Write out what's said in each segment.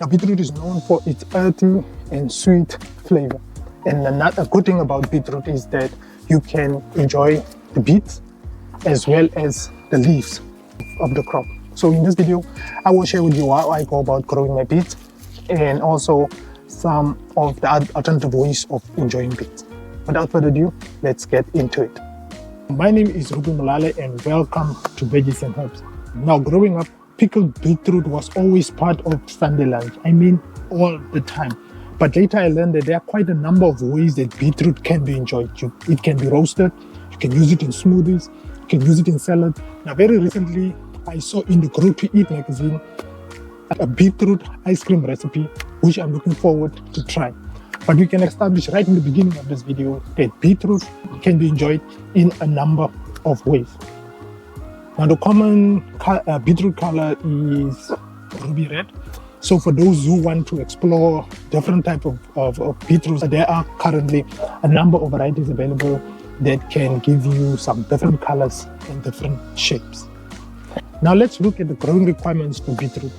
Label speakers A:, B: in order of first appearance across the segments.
A: Now, beetroot is known for its earthy and sweet flavor. And another good thing about beetroot is that you can enjoy the beets as well as the leaves of the crop. So in this video, I will share with you how I go about growing my beets and also some of the alternative ways of enjoying beets. Without further ado, let's get into it. My name is Ruben Malale and welcome to Veggies and Herbs. Now, growing up, pickled beetroot was always part of Sunday lunch. I mean, all the time. But later I learned that there are quite a number of ways that beetroot can be enjoyed. It can be roasted, you can use it in smoothies, you can use it in salad. Now, very recently, I saw in the Grow to Eat magazine a beetroot ice cream recipe, which I'm looking forward to try. But we can establish right in the beginning of this video that beetroot can be enjoyed in a number of ways. Now, the common beetroot color is ruby red. So for those who want to explore different types of beetroots, there are currently a number of varieties available that can give you some different colors and different shapes. Now let's look at the growing requirements for beetroot.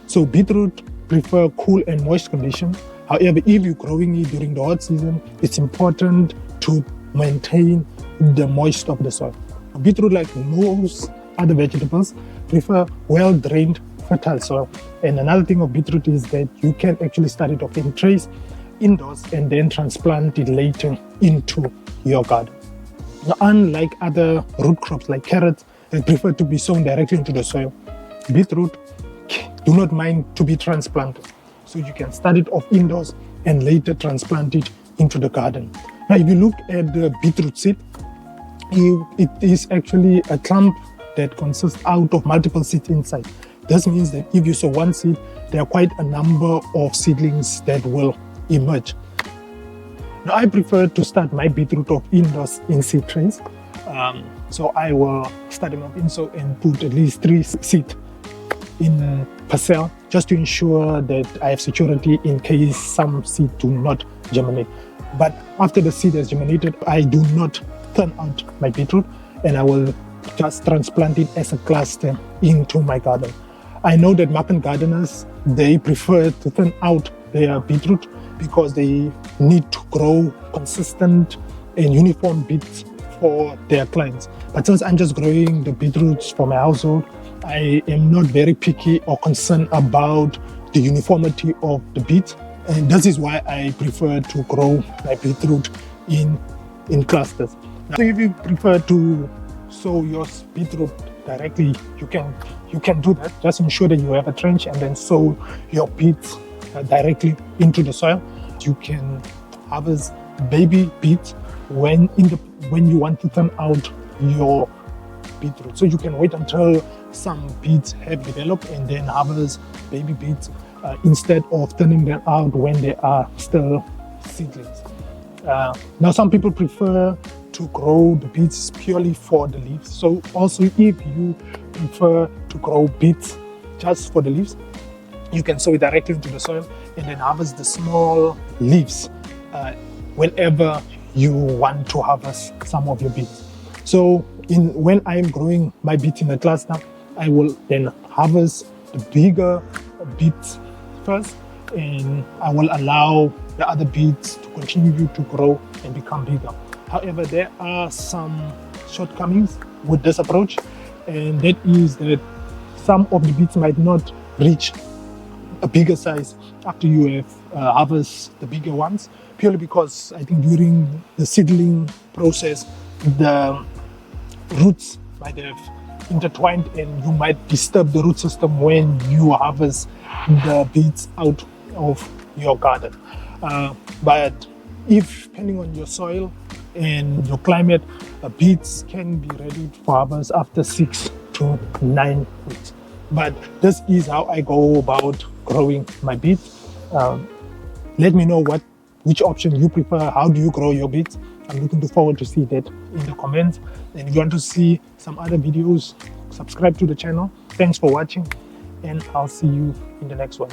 A: So beetroot prefer cool and moist conditions. However, if you're growing it during the hot season, it's important to maintain the moisture of the soil. Beetroot, like most other vegetables, prefer well-drained, fertile soil. And another thing of beetroot is that you can actually start it off in trays indoors and then transplant it later into your garden. Now, unlike other root crops like carrots, they prefer to be sown directly into the soil. Beetroot do not mind to be transplanted. So you can start it off indoors and later transplant it into the garden. Now, if you look at the beetroot seed, it is actually a clump that consists out of multiple seeds inside. This means that if you sow one seed, there are quite a number of seedlings that will emerge. Now, I prefer to start my beetroot off indoors in seed trays. So I will start them off indoors and put at least 3 seeds in per cell, just to ensure that I have security in case some seeds do not germinate. But after the seed has germinated, I do not turn out my beetroot and I will just transplant it as a cluster into my garden. I know that market gardeners, they prefer to turn out their beetroot because they need to grow consistent and uniform beets for their clients. But since I'm just growing the beetroots for my household, I am not very picky or concerned about the uniformity of the beets. And this is why I prefer to grow my beetroot in clusters. Now, so if you prefer to sow your beetroot directly, you can do that. Just ensure that you have a trench and then sow your beets directly into the soil. You can harvest baby beets when you want to turn out your beetroot. So you can wait until some beets have developed and then harvest baby beets instead of turning them out when they are still seedlings. Now, some people prefer to grow the beets purely for the leaves. So also, if you prefer to grow beets just for the leaves, you can sow it directly into the soil and then harvest the small leaves whenever you want to harvest some of your beets. So when I'm growing my beets in a cluster, I will then harvest the bigger beets first, and I will allow the other beets to continue to grow and become bigger. However, there are some shortcomings with this approach, and that is that some of the beets might not reach a bigger size after you have harvested the bigger ones, purely because I think during the seedling process, the roots might have intertwined and you might disturb the root system when you harvest the beets out of your garden. But if, depending on your soil and your climate, beets can be ready for harvest after 6 to 9 weeks. But this is how I go about growing my beets. Let me know which option you prefer. How do you grow your beets? I'm looking forward to see that in the comments. And if you want to see some other videos, subscribe to the channel. Thanks for watching, and I'll see you in the next one.